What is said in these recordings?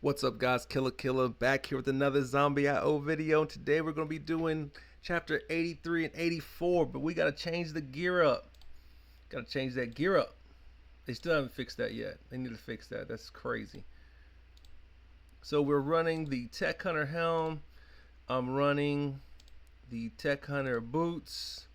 What's up, guys? Killer back here with another Zombie IO video. Today we're going to be doing chapter 83 and 84, but we got to change the gear up. Got to change that gear up. They still haven't fixed that yet. They need to fix that. That's crazy. So we're running the Tech Hunter helm. I'm running the Tech Hunter boots.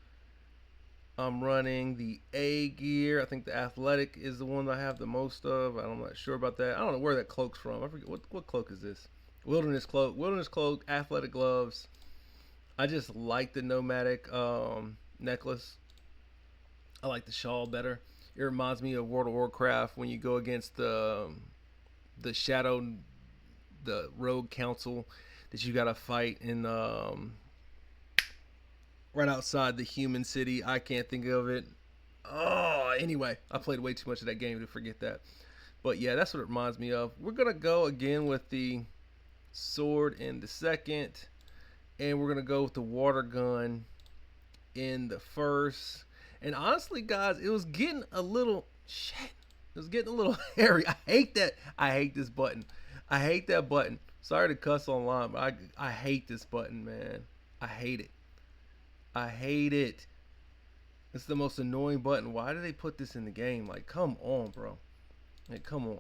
I'm running the A gear. I think the athletic is the one that I have the most of. I'm not sure about that. I don't know where that cloak's from. I forget what cloak is this. Wilderness cloak, athletic gloves. I just like the nomadic necklace. I like the shawl better. It reminds me of World of Warcraft when you go against the shadow, the rogue council that you gotta fight in right outside the human city. I can't think of it. Oh, anyway, I played way too much of that game to forget that. But yeah, that's what it reminds me of. We're gonna go again with the sword in the second, and we're gonna go with the water gun in the first. And honestly, guys, it was getting a little shit. It was getting a little hairy. I hate that. I hate this button. I hate that button. Sorry to cuss online, but I hate this button, man. I hate it. I hate it. It's the most annoying button. Why do they put this in the game? Like, come on, bro. Like, come on.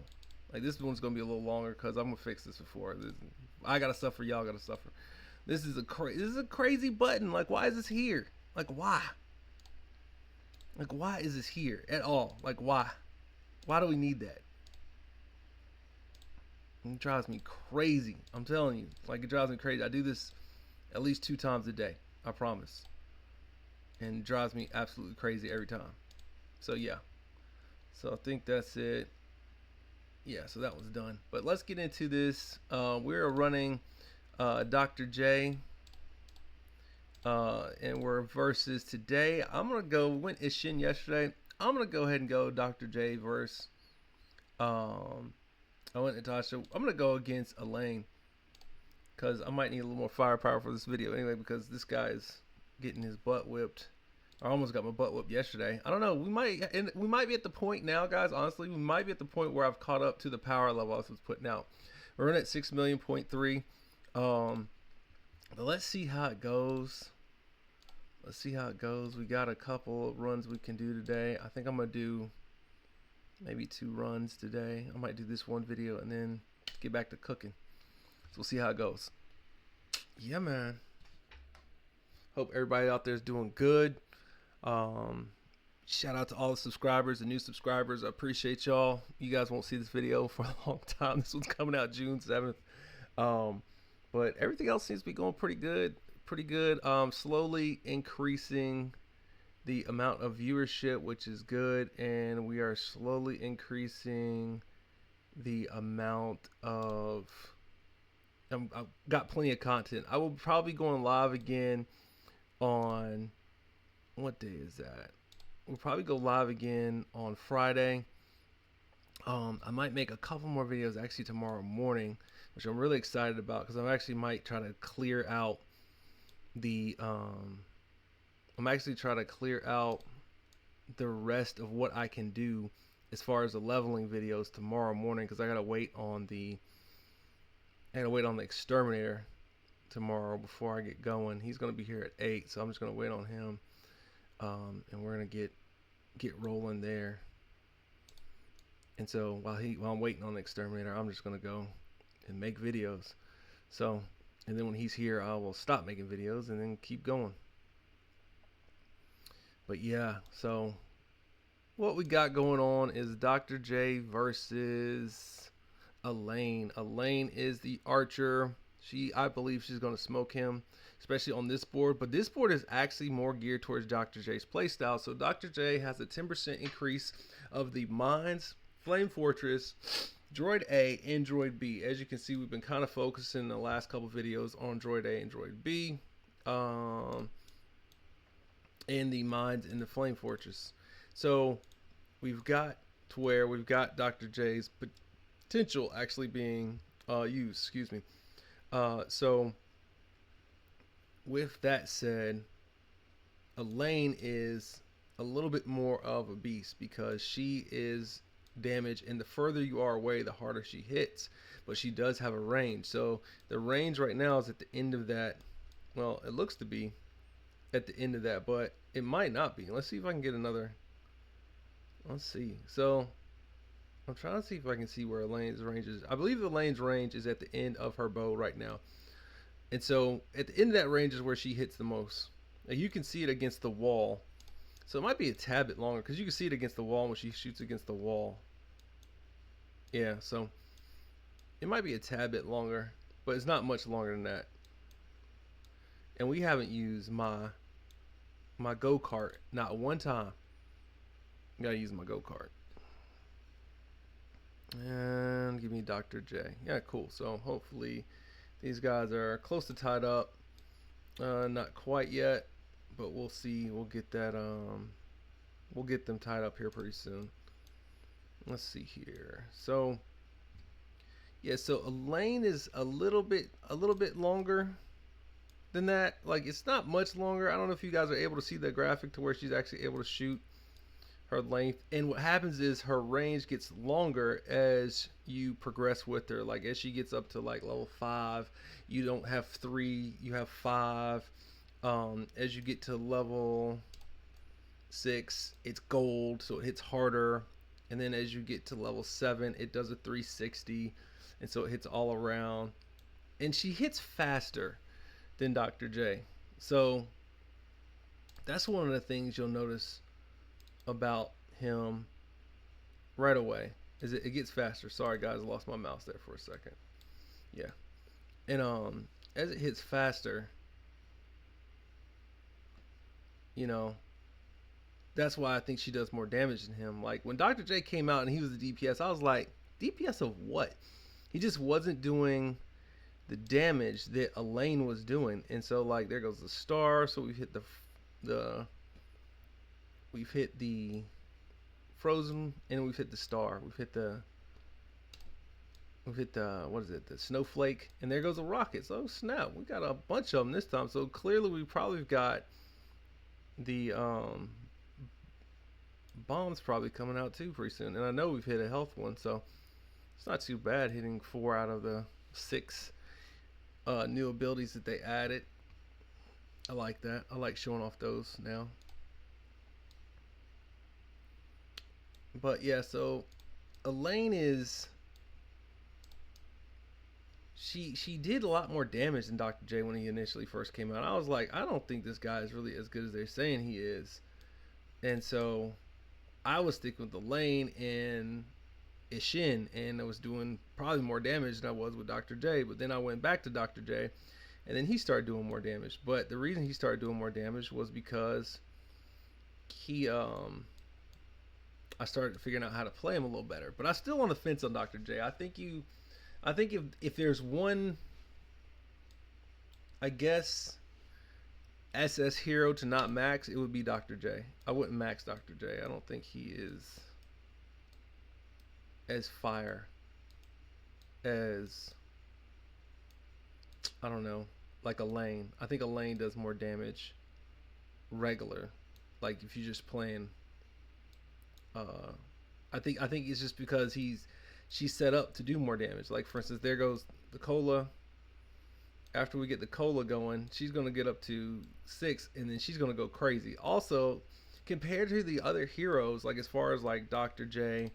Like, this one's gonna be a little longer because I'm gonna fix this before. I gotta suffer. Y'all gotta suffer. This is a crazy button. Like, why is this here? Like, why? Like, why is this here at all? Like, why? Why do we need that? It drives me crazy. I'm telling you. Like, it drives me crazy. I do this at least 2 times a day. I promise. And it drives me absolutely crazy every time. So yeah. So I think that's it. Yeah, so that was done. But let's get into this. We're running Dr.J. And we're versus today. I'm gonna go. We went Ishin yesterday. I'm gonna go ahead and go Dr.J verse. I went Natasha. I'm gonna go against Alain because I might need a little more firepower for this video anyway, because this guy is getting his butt whipped. I almost got my butt whipped yesterday. I don't know. We might be at the point now, guys. Honestly, we might be at the point where I've caught up to the power level I was putting out. We're in at 6,000,000.3. But let's see how it goes. Let's see how it goes. We got a couple of runs we can do today. I think I'm gonna do maybe 2 runs today. I might do this one video and then get back to cooking. So we'll see how it goes. Yeah, man. Hope everybody out there is doing good. Shout out to all the subscribers, the new subscribers. I appreciate y'all. You guys won't see this video for a long time. This one's coming out June 7th. But everything else seems to be going pretty good. Slowly increasing the amount of viewership, which is good, and we are slowly increasing the amount of I've got plenty of content. I will probably be going live again on, what day is that? We'll probably go live again on Friday. I might make a couple more videos actually tomorrow morning, which I'm really excited about, because I actually might try to clear out the the rest of what I can do as far as the leveling videos tomorrow morning, because I gotta wait on the exterminator tomorrow before I get going. He's gonna be here at 8, so I'm just gonna wait on him, and we're gonna get rolling there. And so while I'm waiting on the exterminator, I'm just gonna go and make videos. So, and then when he's here, I will stop making videos and then keep going. But yeah, so what we got going on is Dr. J versus Alain. Alain is the archer. I believe she's going to smoke him, especially on this board. But this board is actually more geared towards Dr. J's playstyle. So Dr. J has a 10% increase of the mines, Flame Fortress, Droid A, and Droid B. As you can see, we've been kind of focusing in the last couple videos on Droid A and Droid B, and the mines in the Flame Fortress. So we've got to where we've got Dr. J's potential actually being used. Excuse me. So with that said, Alain is a little bit more of a beast because she is damage, and the further you are away, the harder she hits. But she does have a range, so the range right now is at the end of that. Well, it looks to be at the end of that, but it might not be. Let's see if I can get another. Let's see. So I'm trying to see if I can see where Elaine's range is. I believe Elaine's range is at the end of her bow right now. And so at the end of that range is where she hits the most. Now you can see it against the wall. So it might be a tad bit longer because you can see it against the wall when she shoots against the wall. Yeah, so it might be a tad bit longer, but it's not much longer than that. And we haven't used my go-kart not one time. Gotta use my go-kart. And give me Dr. J. Yeah, cool. So hopefully these guys are close to tied up. Not quite yet, but we'll see. We'll get that. We'll get them tied up here pretty soon. Let's see here. So yeah, so Alain is a little bit longer than that. Like, it's not much longer. I don't know if you guys are able to see the graphic to where she's actually able to shoot her length. And what happens is her range gets longer as you progress with her. Like, as she gets up to like level 5, you don't have 3, you have 5. As you get to level 6, it's gold, so it hits harder. And then as you get to level 7, it does a 360, and so it hits all around. And she hits faster than Dr. J. So that's one of the things you'll notice about him right away, is it gets faster. Sorry guys, I lost my mouse there for a second. Yeah. And as it hits faster, you know, that's why I think she does more damage than him. Like, when Dr. J came out and he was the DPS, I was like, DPS of what? He just wasn't doing the damage that Alain was doing. And so, like, there goes the star. So we've hit the frozen, and we've hit the star. We've hit the what is it? The snowflake, and there goes a rocket. So snap, we got a bunch of them this time. So clearly we probably got the bombs probably coming out too pretty soon. And I know we've hit a health one, so it's not too bad hitting 4 out of the 6 new abilities that they added. I like that. I like showing off those now. But yeah, so Alain is, she did a lot more damage than Dr. J when he initially first came out. I was like, I don't think this guy is really as good as they're saying he is. And so I was sticking with Alain and Ishin, and I was doing probably more damage than I was with Dr. J. But then I went back to Dr. J, and then he started doing more damage. But the reason he started doing more damage was because he I started figuring out how to play him a little better. But I still on the fence on Dr. J. I think if there's one, I guess, SS hero to not max, it would be Dr. J. I wouldn't max Dr. J. I don't think he is as fire as, I don't know, like Alain. I think Alain does more damage regular. Like, if you're just playing, I think it's just because she's set up to do more damage. Like, for instance, there goes the cola. After we get the cola going, she's going to get up to 6, and then she's going to go crazy. Also, compared to the other heroes, like as far as like Dr. J,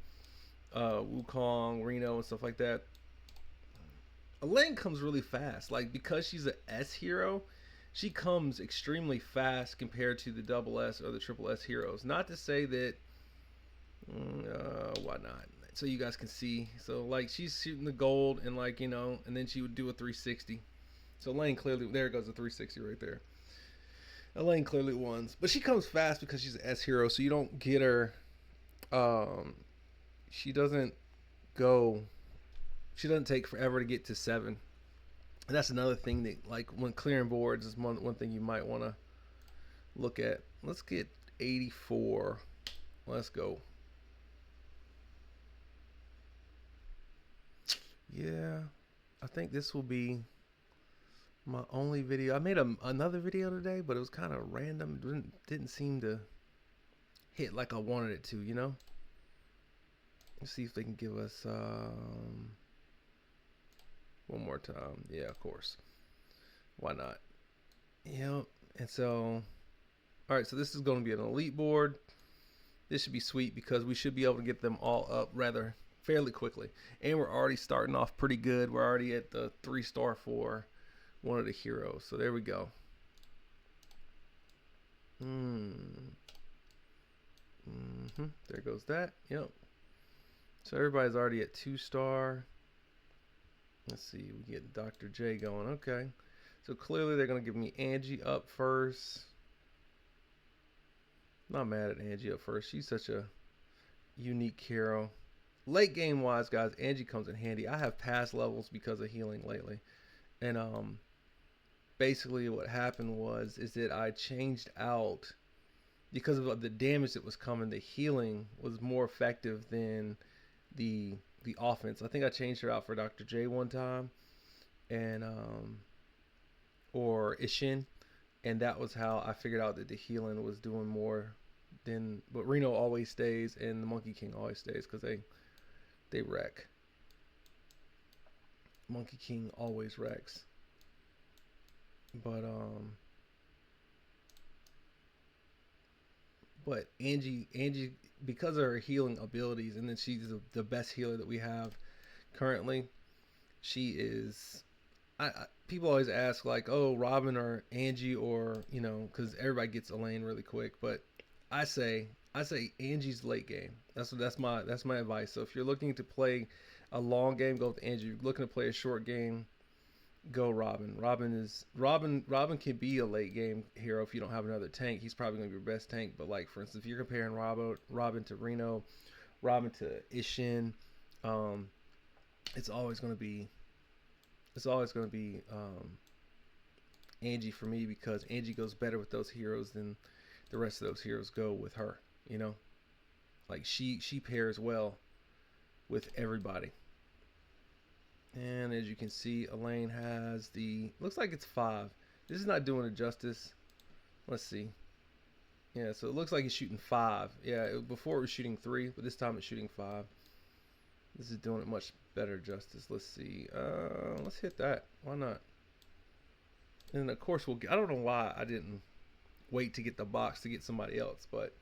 Wukong, Reno, and stuff like that, Alain comes really fast. Like, because she's an S hero, she comes extremely fast compared to the double S or the triple S heroes. Not to say that, why not? So you guys can see. So, like, she's shooting the gold, and, like, you know, and then she would do a 360. So Alain clearly, there goes the 360 right there. Alain clearly wins, but she comes fast because she's an S hero, so you don't get her. She doesn't take forever to get to 7. And that's another thing that, like, when clearing boards, is one thing you might want to look at. Let's get 84. Let's go. Yeah, I think this will be my only video. I made another video today, but it was kind of random. Didn't seem to hit like I wanted it to, you know? Let's see if they can give us one more time. Yeah, of course. Why not? Yep. And so, all right. So this is going to be an elite board. This should be sweet because we should be able to get them all up rather fairly quickly. And we're already starting off pretty good. We're already at the 3-star for one of the heroes. So there we go. There goes that. Yep. So everybody's already at 2-star. Let's see. We get Dr. J going. Okay. So clearly they're going to give me Angie up first. Not mad at Angie up first. She's such a unique hero. Late game wise, guys, Angie comes in handy. I have passed levels because of healing lately. And basically what happened is that I changed out because of the damage that was coming. The healing was more effective than the offense. I think I changed her out for Dr. J one time, and or Ishin, and that was how I figured out that the healing was doing more than. But Reno always stays, and the Monkey King always stays because they wreck. Monkey King always wrecks. But Angie, because of her healing abilities, and then she's the best healer that we have currently. She is. People always ask like, oh, Robin or Angie, or because everybody gets Alain really quick. But I say Angie's late game. That's my advice. So if you're looking to play a long game, go with Angie. If you're looking to play a short game, go Robin. Robin can be a late game hero if you don't have another tank. He's probably gonna be your best tank. But like for instance, if you're comparing Robin to Reno, Robin to Ishin, it's always gonna be Angie for me, because Angie goes better with those heroes than the rest of those heroes go with her. Like she pairs well with everybody. And as you can see, Alain has looks like it's 5. This is not doing it justice. Let's see. Yeah, so it looks like he's shooting 5. Yeah, before it was shooting 3, but this time it's shooting 5. This is doing it much better justice. Let's see. Let's hit that. Why not? And of course I don't know why I didn't wait to get the box to get somebody else, but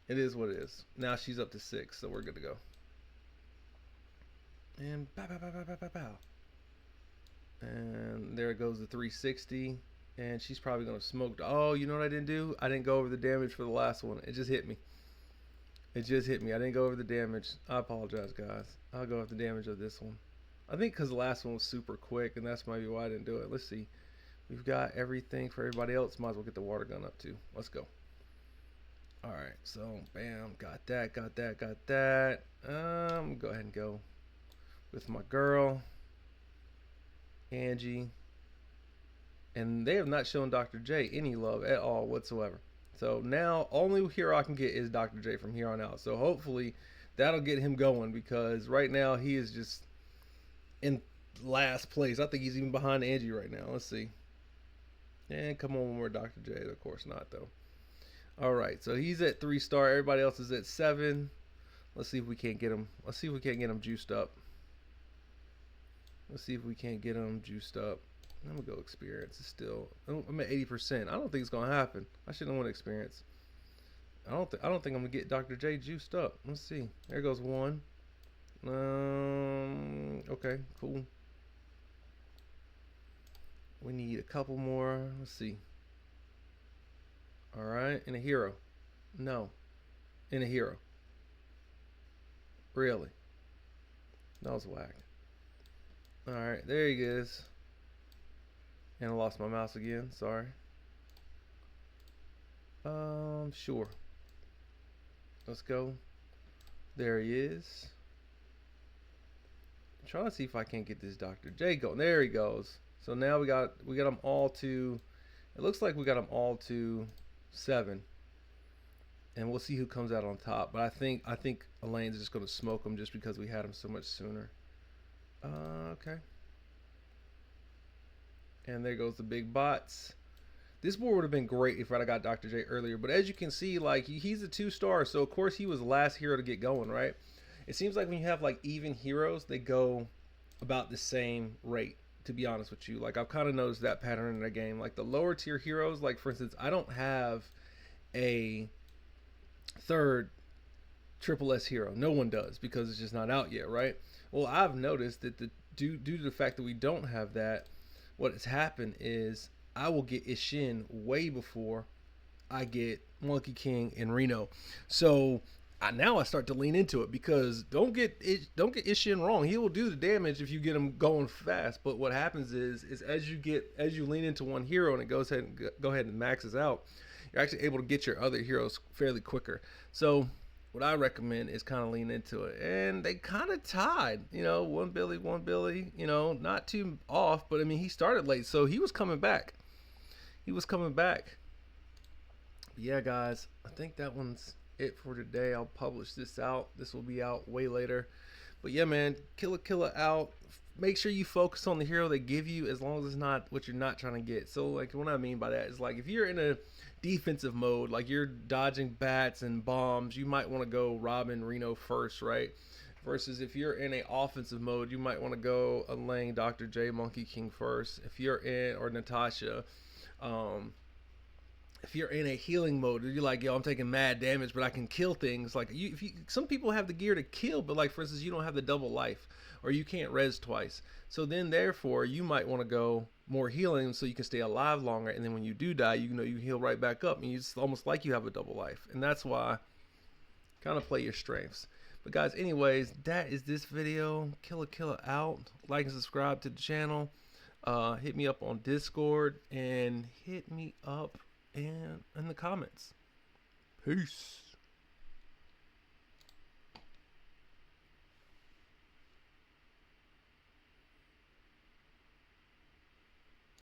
it is what it is. Now she's up to 6, so we're good to go. And pow, pow, pow, pow, pow, pow. And there goes the 360. And she's probably going to smoke. Oh, you know what I didn't do? I didn't go over the damage for the last one. It just hit me. I didn't go over the damage. I apologize, guys. I'll go over the damage of this one. I think because the last one was super quick, and that's maybe why I didn't do it. Let's see. We've got everything for everybody else. Might as well get the water gun up too. Let's go. All right. So, bam. Got that. Go ahead and go with my girl Angie, and they have not shown Dr. J any love at all whatsoever. So now only hero I can get is Dr. J from here on out. So hopefully that'll get him going, because right now he is just in last place. I think he's even behind Angie right now. Let's see. And come on, one more Dr. J. Of course not though. All right, so he's at 3-star. Everybody else is at 7. Let's see if we can't get him. Juiced up. Let's see if we can't get him juiced up. I'm gonna go experience. It's still. I'm at 80%. I don't think it's gonna happen. I shouldn't want experience. I don't think I'm gonna get Dr. J juiced up. Let's see. There goes 1. Okay, cool. We need a couple more. Let's see. All right, and a hero. No, in a hero. Really? That was whack. Alright, there he is. And I lost my mouse again, sorry. Sure. Let's go. There he is. I'm trying to see if I can't get this Dr. J going. There he goes. So now we got them all to, it looks like we got them all to 7. And we'll see who comes out on top. But I think Alain's just going to smoke him just because we had him so much sooner. Okay. And there goes the big bots. This board would have been great if I'd got Dr. J earlier. But as you can see, like he's a 2-star. So, of course, he was the last hero to get going, right? It seems like when you have like even heroes, they go about the same rate. To be honest with you, like I've kind of noticed that pattern in the game. Like the lower tier heroes, like for instance, I don't have a third triple S hero. No one does because it's just not out yet, right? Well, I've noticed that due to the fact that we don't have that, what has happened is I will get Ishin way before I get Monkey King and Reno. So now I start to lean into it because don't get Ishin wrong. He will do the damage if you get him going fast. But what happens is as you lean into one hero and it goes ahead and go ahead and maxes out, you're actually able to get your other heroes fairly quicker. So what I recommend is kind of lean into it. And they kind of tied, you know, one Billy, you know, not too off, but I mean, he started late, so he was coming back. Yeah, guys, I think that one's it for today. I'll publish this out. This will be out way later. But yeah, man, Killer out. Make sure you focus on the hero they give you as long as it's not what you're not trying to get. So like what I mean by that is like if you're in a defensive mode, like you're dodging bats and bombs, you might want to go Robin Reno first, right? Versus if you're in a offensive mode, you might want to go Alain, Dr.J, Monkey King first. If you're in, or Natasha, if you're in a healing mode, you're like, yo, I'm taking mad damage, but I can kill things. Like some people have the gear to kill, but like for instance, you don't have the double life, or you can't res twice. So then, therefore, you might want to go more healing so you can stay alive longer. And then when you do die, you know you heal right back up, and it's almost like you have a double life. And that's why kind of play your strengths. But guys, anyways, that is this video. Killer out. Like and subscribe to the channel. Hit me up on Discord and hit me up in the comments. Peace.